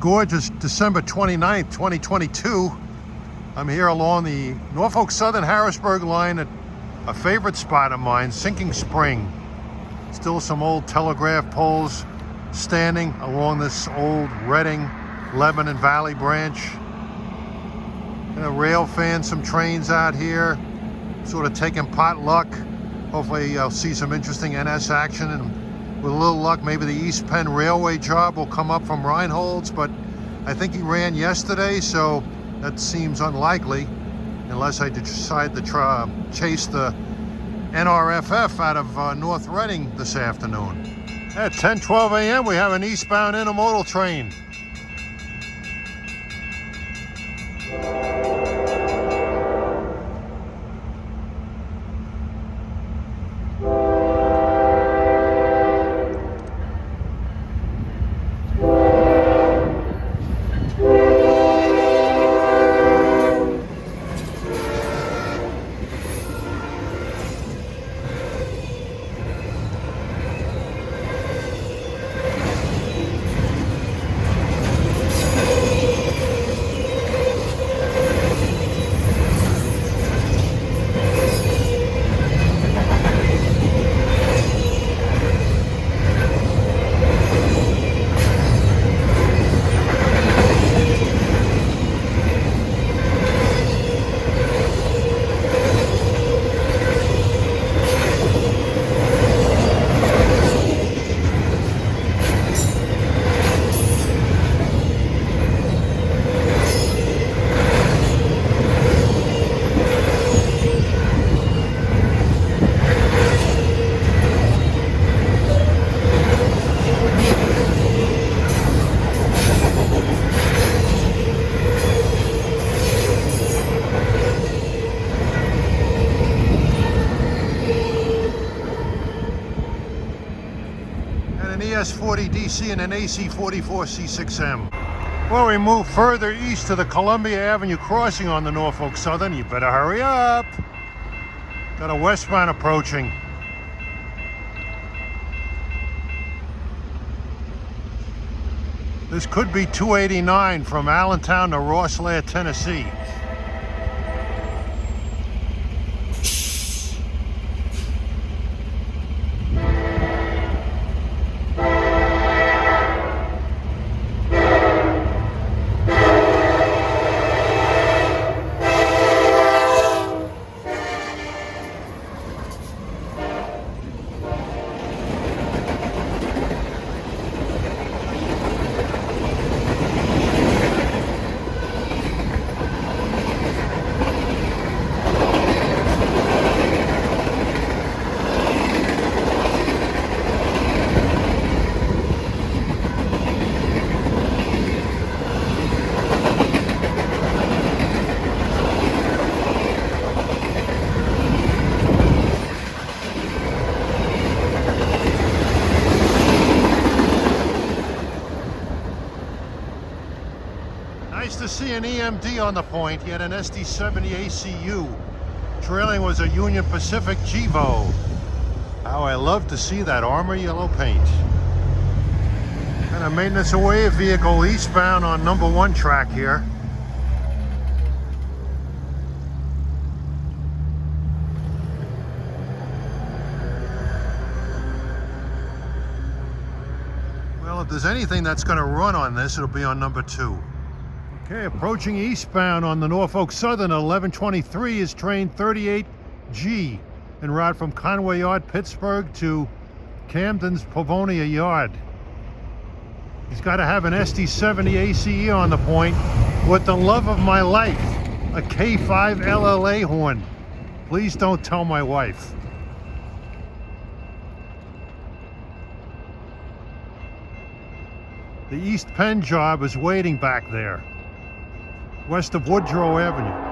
gorgeous December 29th, 2022. I'm here along the Norfolk Southern Harrisburg line at a favorite spot of mine, Sinking Spring. Still some old telegraph poles standing along this old Reading, Lebanon Valley branch. And a Railfan, some trains out here, sort of taking potluck. Hopefully I'll see some interesting NS action, and with a little luck, maybe the East Penn Railway job will come up from Reinholds, but I think he ran yesterday, so that seems unlikely, unless I decide to chase the NRFF out of North Reading this afternoon. At 10:12 a.m., we have an eastbound intermodal train. ES40DC and an AC44C6M. Well, we move further east to the Columbia Avenue crossing on the Norfolk Southern. You better hurry up. Got a westbound approaching. This could be 289 from Allentown to Rosslare, Tennessee. Nice to see an EMD on the point, yet an SD70 ACU. Trailing was a Union Pacific GEVO. How I love to see that armor yellow paint. And a maintenance away vehicle eastbound on number 1 track here. Well, if there's anything that's going to run on this, it'll be on number 2. Okay, approaching eastbound on the Norfolk Southern 1123 is train 38G en route from Conway Yard, Pittsburgh to Camden's Pavonia Yard. He's got to have an SD70 ACE on the point with the love of my life, a K5 LLA horn. Please don't tell my wife. The East Penn job is waiting back there, west of Woodrow Avenue.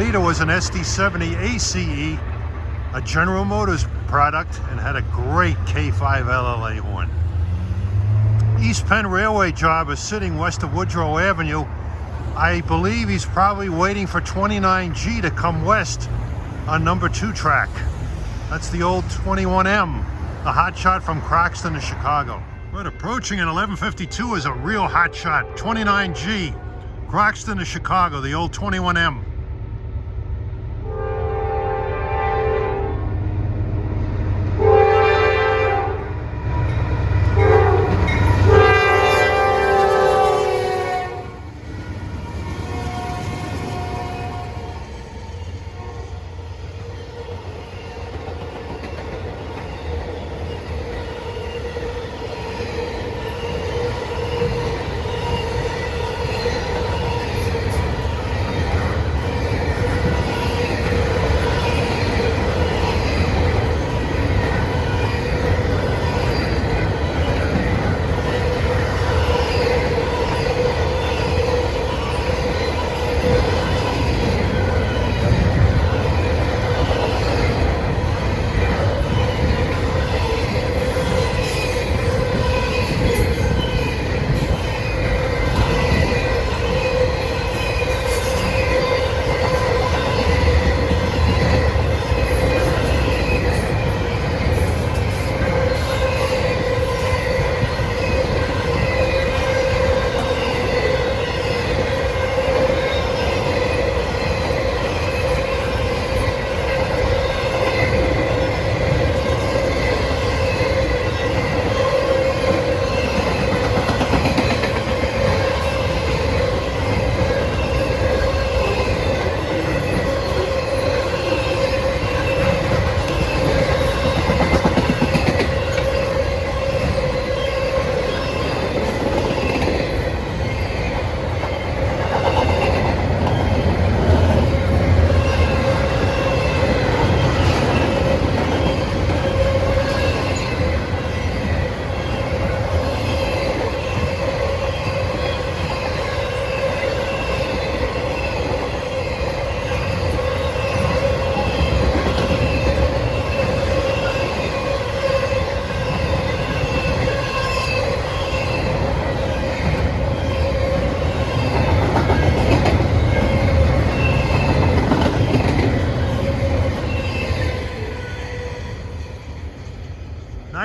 meter was an SD70 ACE, a General Motors product, and had a great K5 LLA horn. East Penn Railway job is sitting west of Woodrow Avenue. I believe he's probably waiting for 29G to come west on number 2 track. That's the old 21M, the hot shot from Croxton to Chicago. But approaching at 11:52 is a real hot shot. 29G, Croxton to Chicago, the old 21M.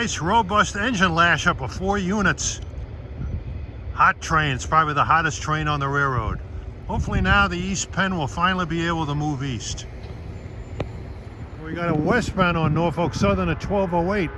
Nice robust engine lash up of 4 units. Hot train. It's probably the hottest train on the railroad. Hopefully now the East Penn will finally be able to move east. We got a westbound on Norfolk Southern at 12:08.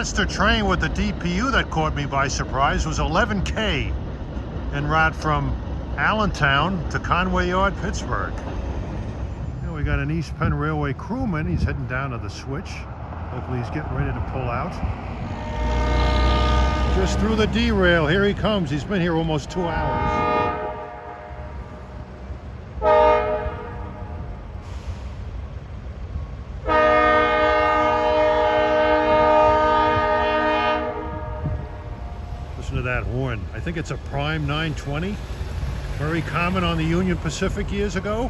monster train with the DPU that caught me by surprise was 11K en route from Allentown to Conway Yard, Pittsburgh. You know, we got an East Penn Railway crewman. He's heading down to the switch. Hopefully he's getting ready to pull out. Just through the derail. Here he comes. He's been here almost 2 hours. Listen to that horn. I think it's a Prime 920. Very common on the Union Pacific years ago.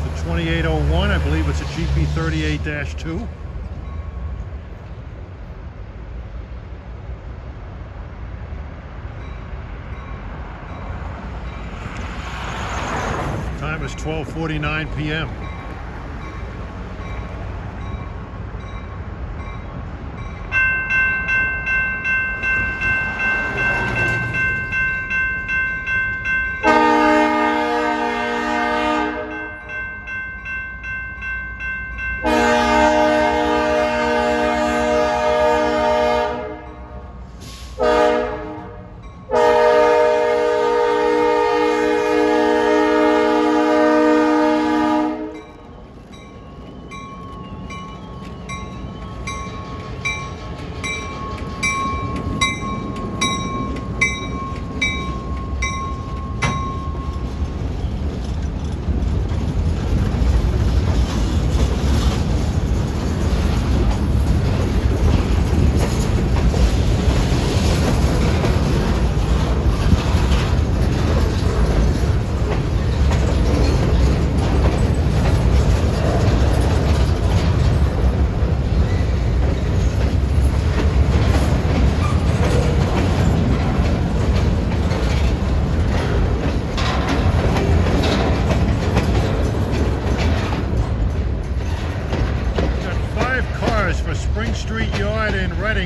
It's a 2801. I believe it's a GP38-2. Time is 12:49 p.m.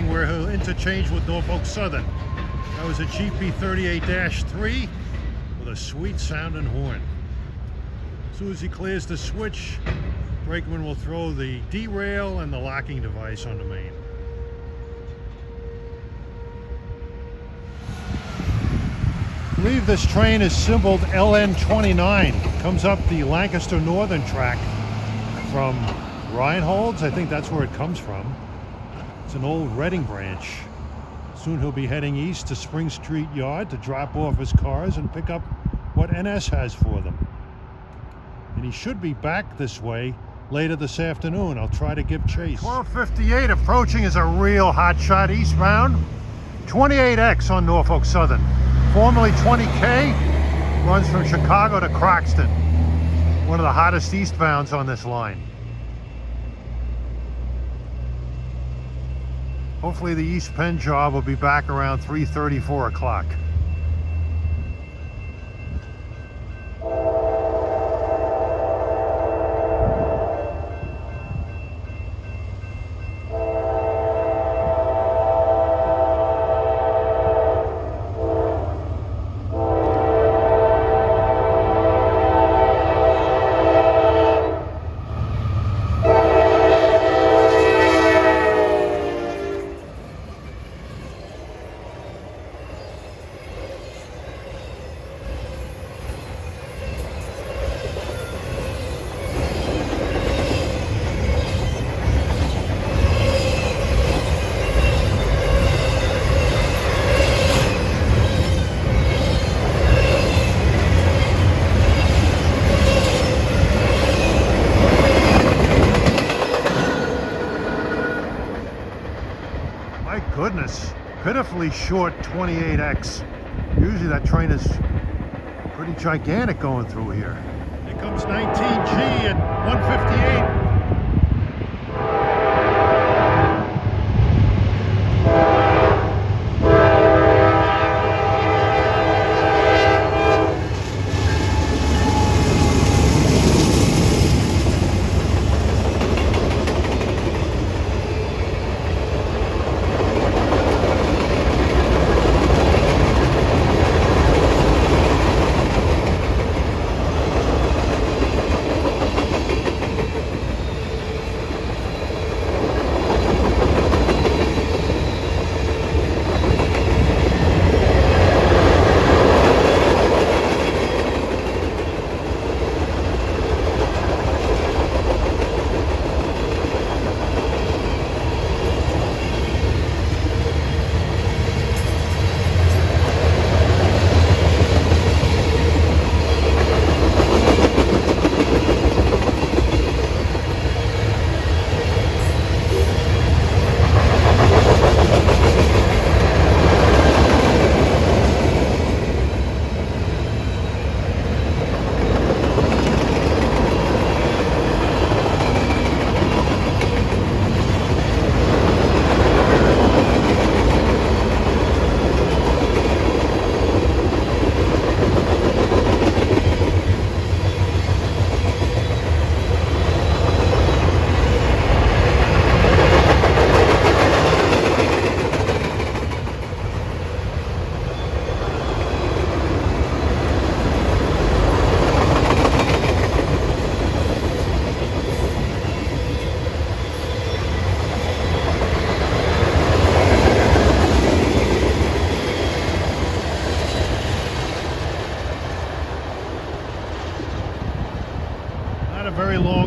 Where he'll interchange with Norfolk Southern. That was a GP38-3 with a sweet sounding horn. As soon as he clears the switch, brakeman will throw the derail and the locking device on the main. I believe this train is symboled LN-29. Comes up the Lancaster Northern track from Reinholds. I think that's where it comes from. It's an old Reading branch. Soon he'll be heading east to Spring Street Yard to drop off his cars and pick up what NS has for them. And he should be back this way later this afternoon. I'll try to give chase. 12:58 approaching is a real hot shot eastbound. 28X on Norfolk Southern. Formerly 20K, runs from Chicago to Croxton. One of the hottest eastbounds on this line. Hopefully the East Penn job will be back around 3:30, 4 o'clock. Goodness, pitifully short 28X. Usually that train is pretty gigantic going through here. Here comes 19G at 158.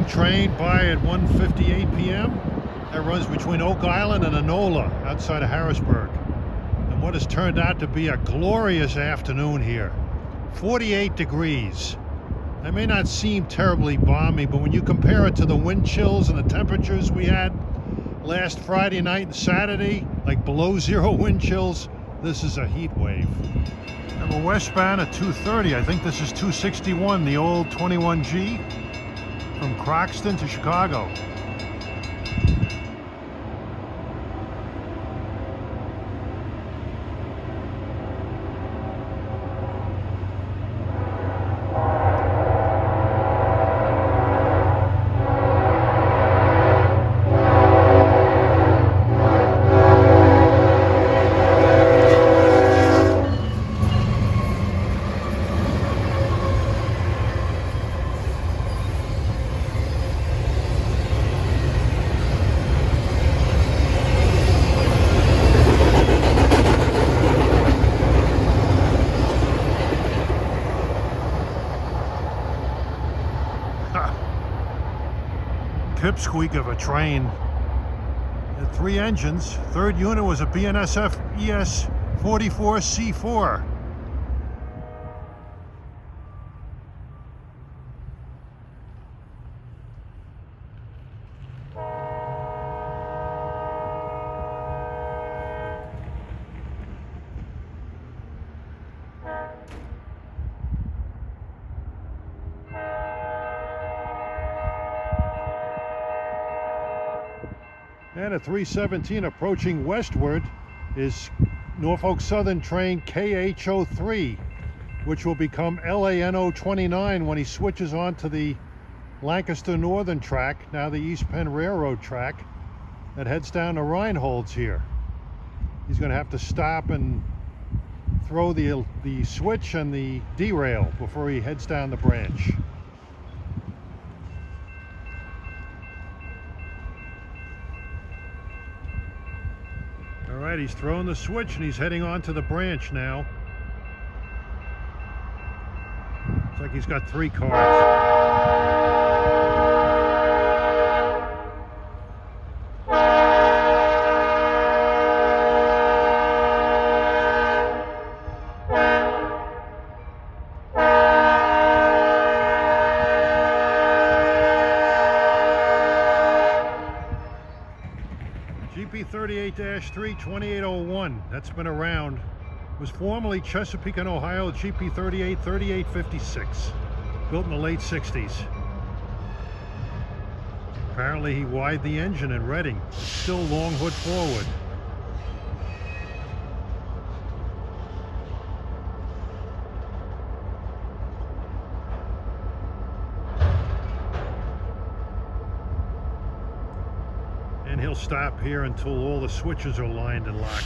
afternoon train by at 1:58 p.m. that runs between Oak Island and Enola outside of Harrisburg. And what has turned out to be a glorious afternoon here. 48 degrees. That may not seem terribly balmy, but when you compare it to the wind chills and the temperatures we had last Friday night and Saturday, like below zero wind chills, this is a heat wave. And we're westbound at 230. I think this is 261, the old 21G from Croxton to Chicago. Pipsqueak of a train. It had 3 engines. Third unit was a BNSF ES-44C4. And at 3:17 approaching westward is Norfolk Southern train KH03, which will become LANO-29 when he switches on to the Lancaster Northern track, now the East Penn Railroad track, that heads down to Reinholds here. He's going to have to stop and throw the switch and the derail before he heads down the branch. All right, he's throwing the switch and he's heading on to the branch now. Looks like he's got 3 cars. GP38-3 2801, that's been around. Was formerly Chesapeake and Ohio GP38 3856, built in the late 60s. Apparently he widened the engine in Reading. It's still long hood forward. And he'll stop here until all the switches are lined and locked.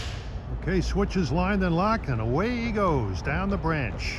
Okay, switches lined and locked, and away he goes down the branch.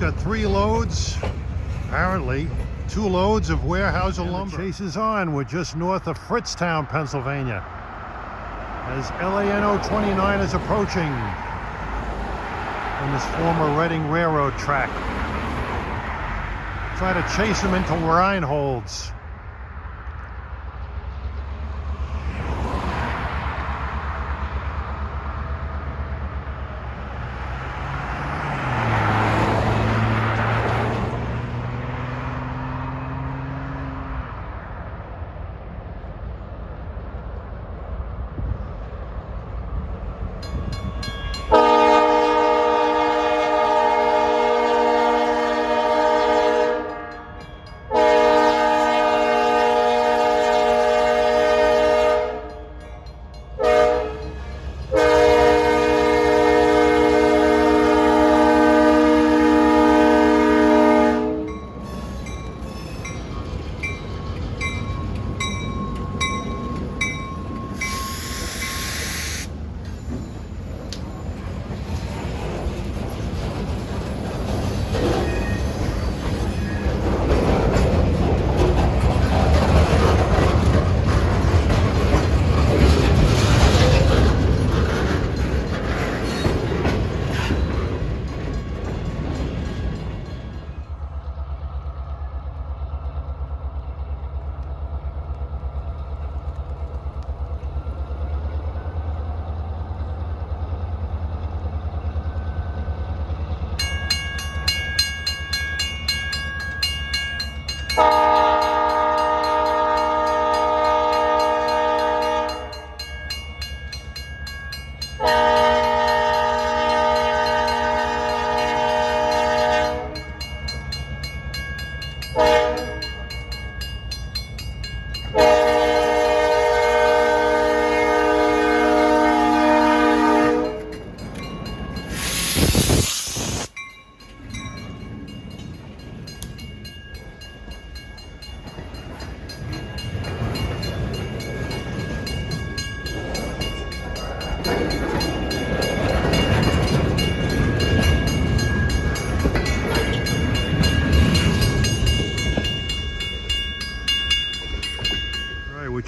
Got 3 loads, apparently 2 loads of warehouse lumber. The chase is on. We're just north of Fritztown, Pennsylvania, as LANO-29 is approaching from this former Reading Railroad track. Try to chase him into Reinholds.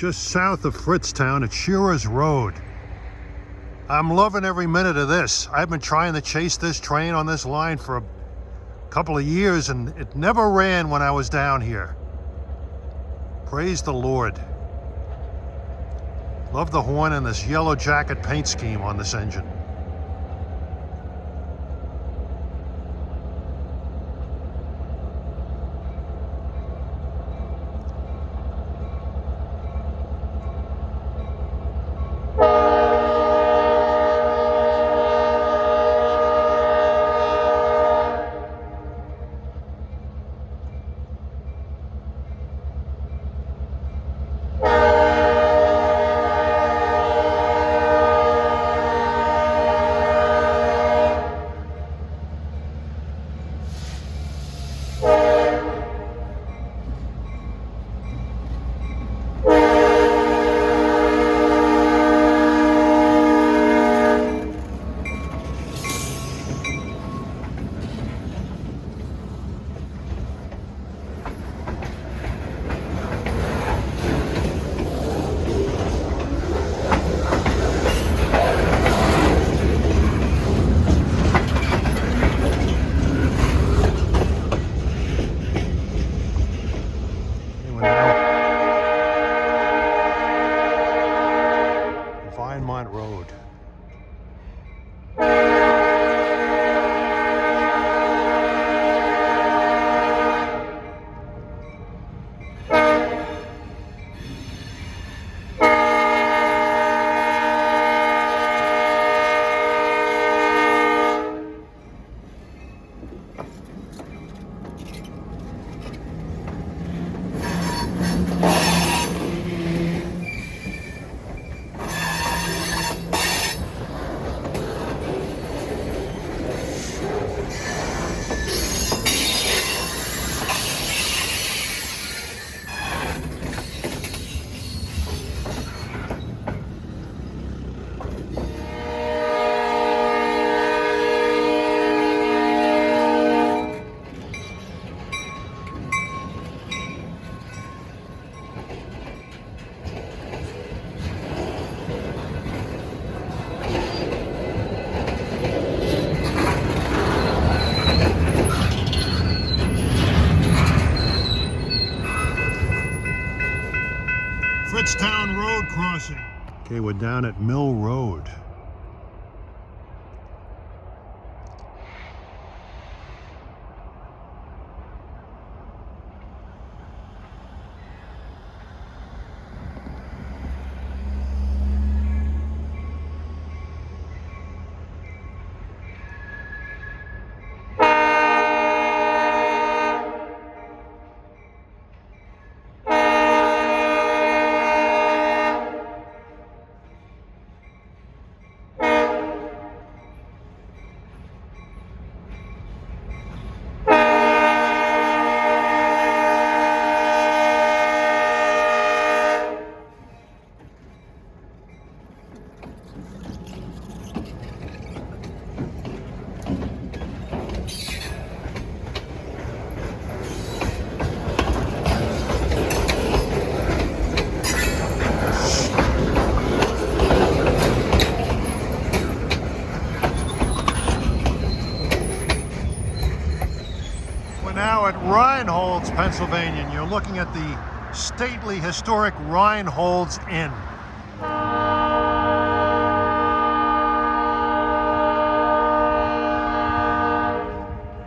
just south of Fritztown at Shearer's Road. I'm loving every minute of this. I've been trying to chase this train on this line for a couple of years, and it never ran when I was down here. Praise the Lord. Love the horn and this yellow jacket paint scheme on this engine. Road. Fritztown Road crossing. Okay, we're down at Mill Road. Now at Reinholds, Pennsylvania, and you're looking at the stately, historic Reinholds Inn.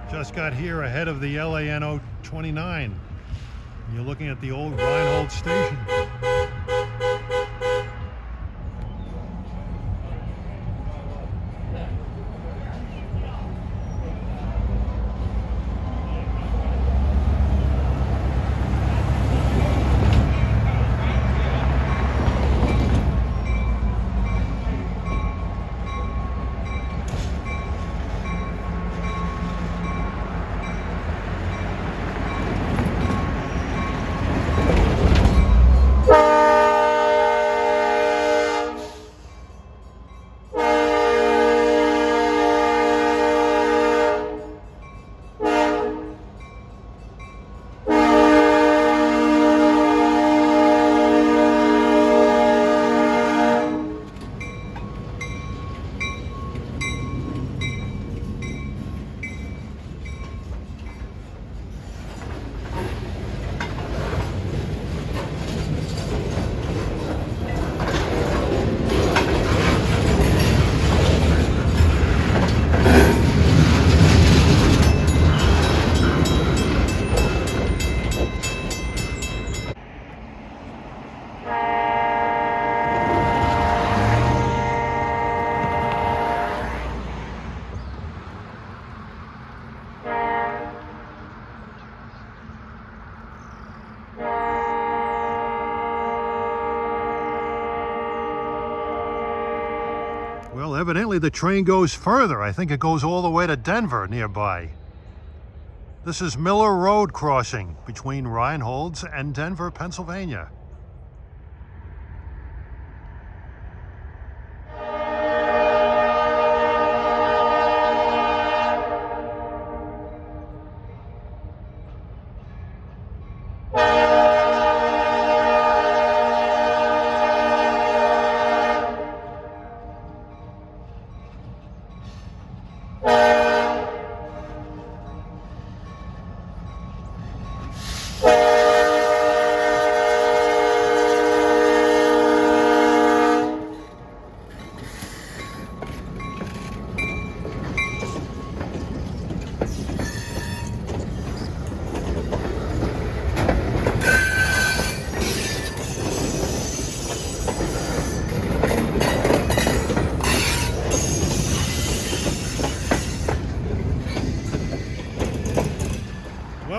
Just got here ahead of the LANO-29. You're looking at the old Reinholds station. Evidently the train goes further. I think it goes all the way to Denver nearby. This is Miller Road crossing between Reinholds and Denver, Pennsylvania.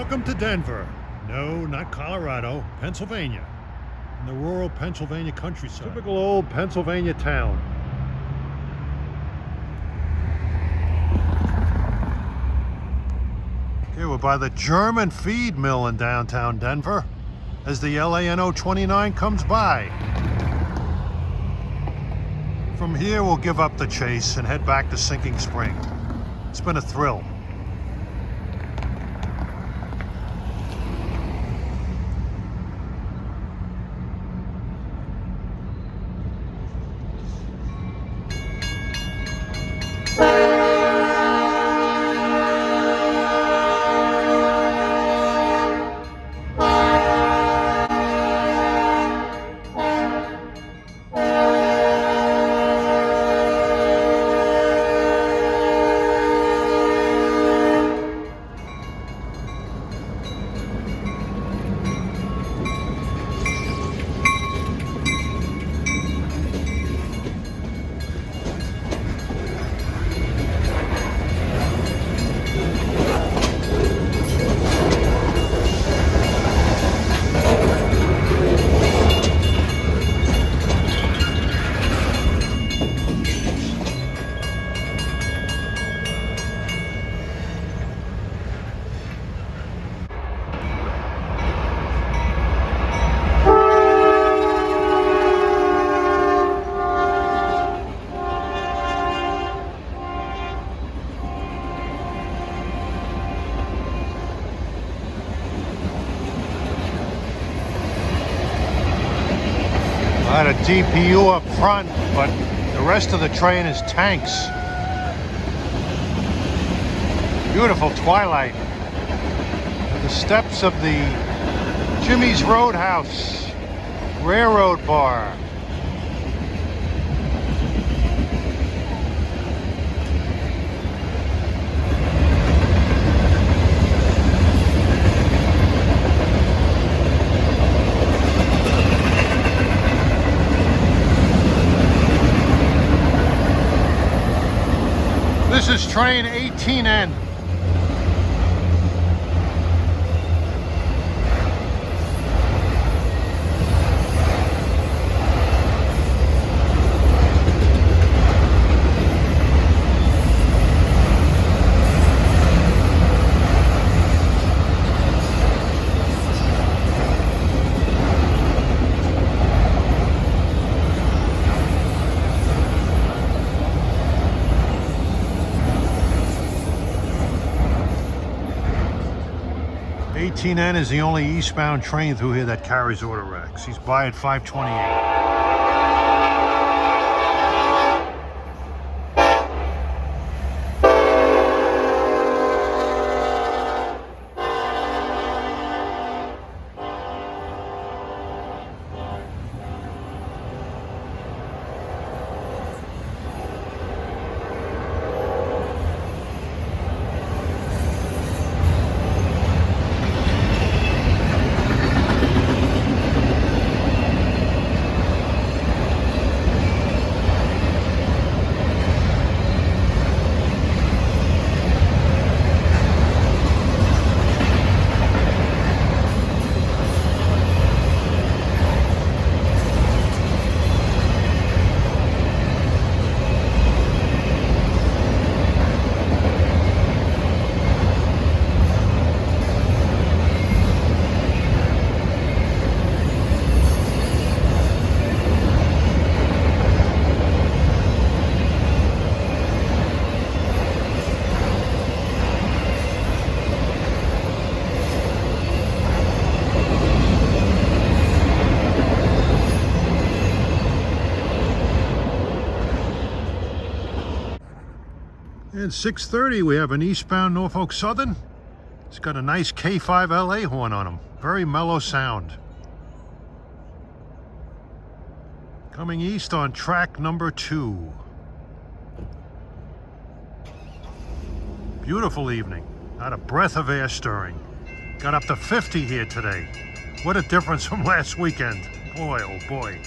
Welcome to Denver. No, not Colorado, Pennsylvania. In the rural Pennsylvania countryside. Typical old Pennsylvania town. Here we're by the German feed mill in downtown Denver as the LANO-29 comes by. From here we'll give up the chase and head back to Sinking Spring. It's been a thrill. I had a DPU up front, but the rest of the train is tanks. Beautiful twilight. The steps of the Jimmy's Roadhouse Railroad Bar. This is train 18N. N is the only eastbound train through here that carries auto racks. He's by at 528. And 6:30, we have an eastbound Norfolk Southern. It's got a nice K5 LA horn on them. Very mellow sound. Coming east on track number 2. Beautiful evening. Not a breath of air stirring. Got up to 50 here today. What a difference from last weekend. Boy, oh boy.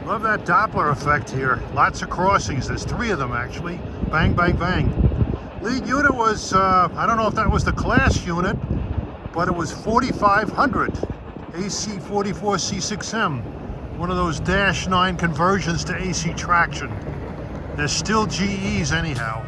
Love that Doppler effect here. Lots of crossings. There's 3 of them actually. Bang, bang, bang. Lead unit was, I don't know if that was the class unit, but it was 4500 AC 44 C6M. One of those -9 conversions to AC traction. They're still GEs anyhow.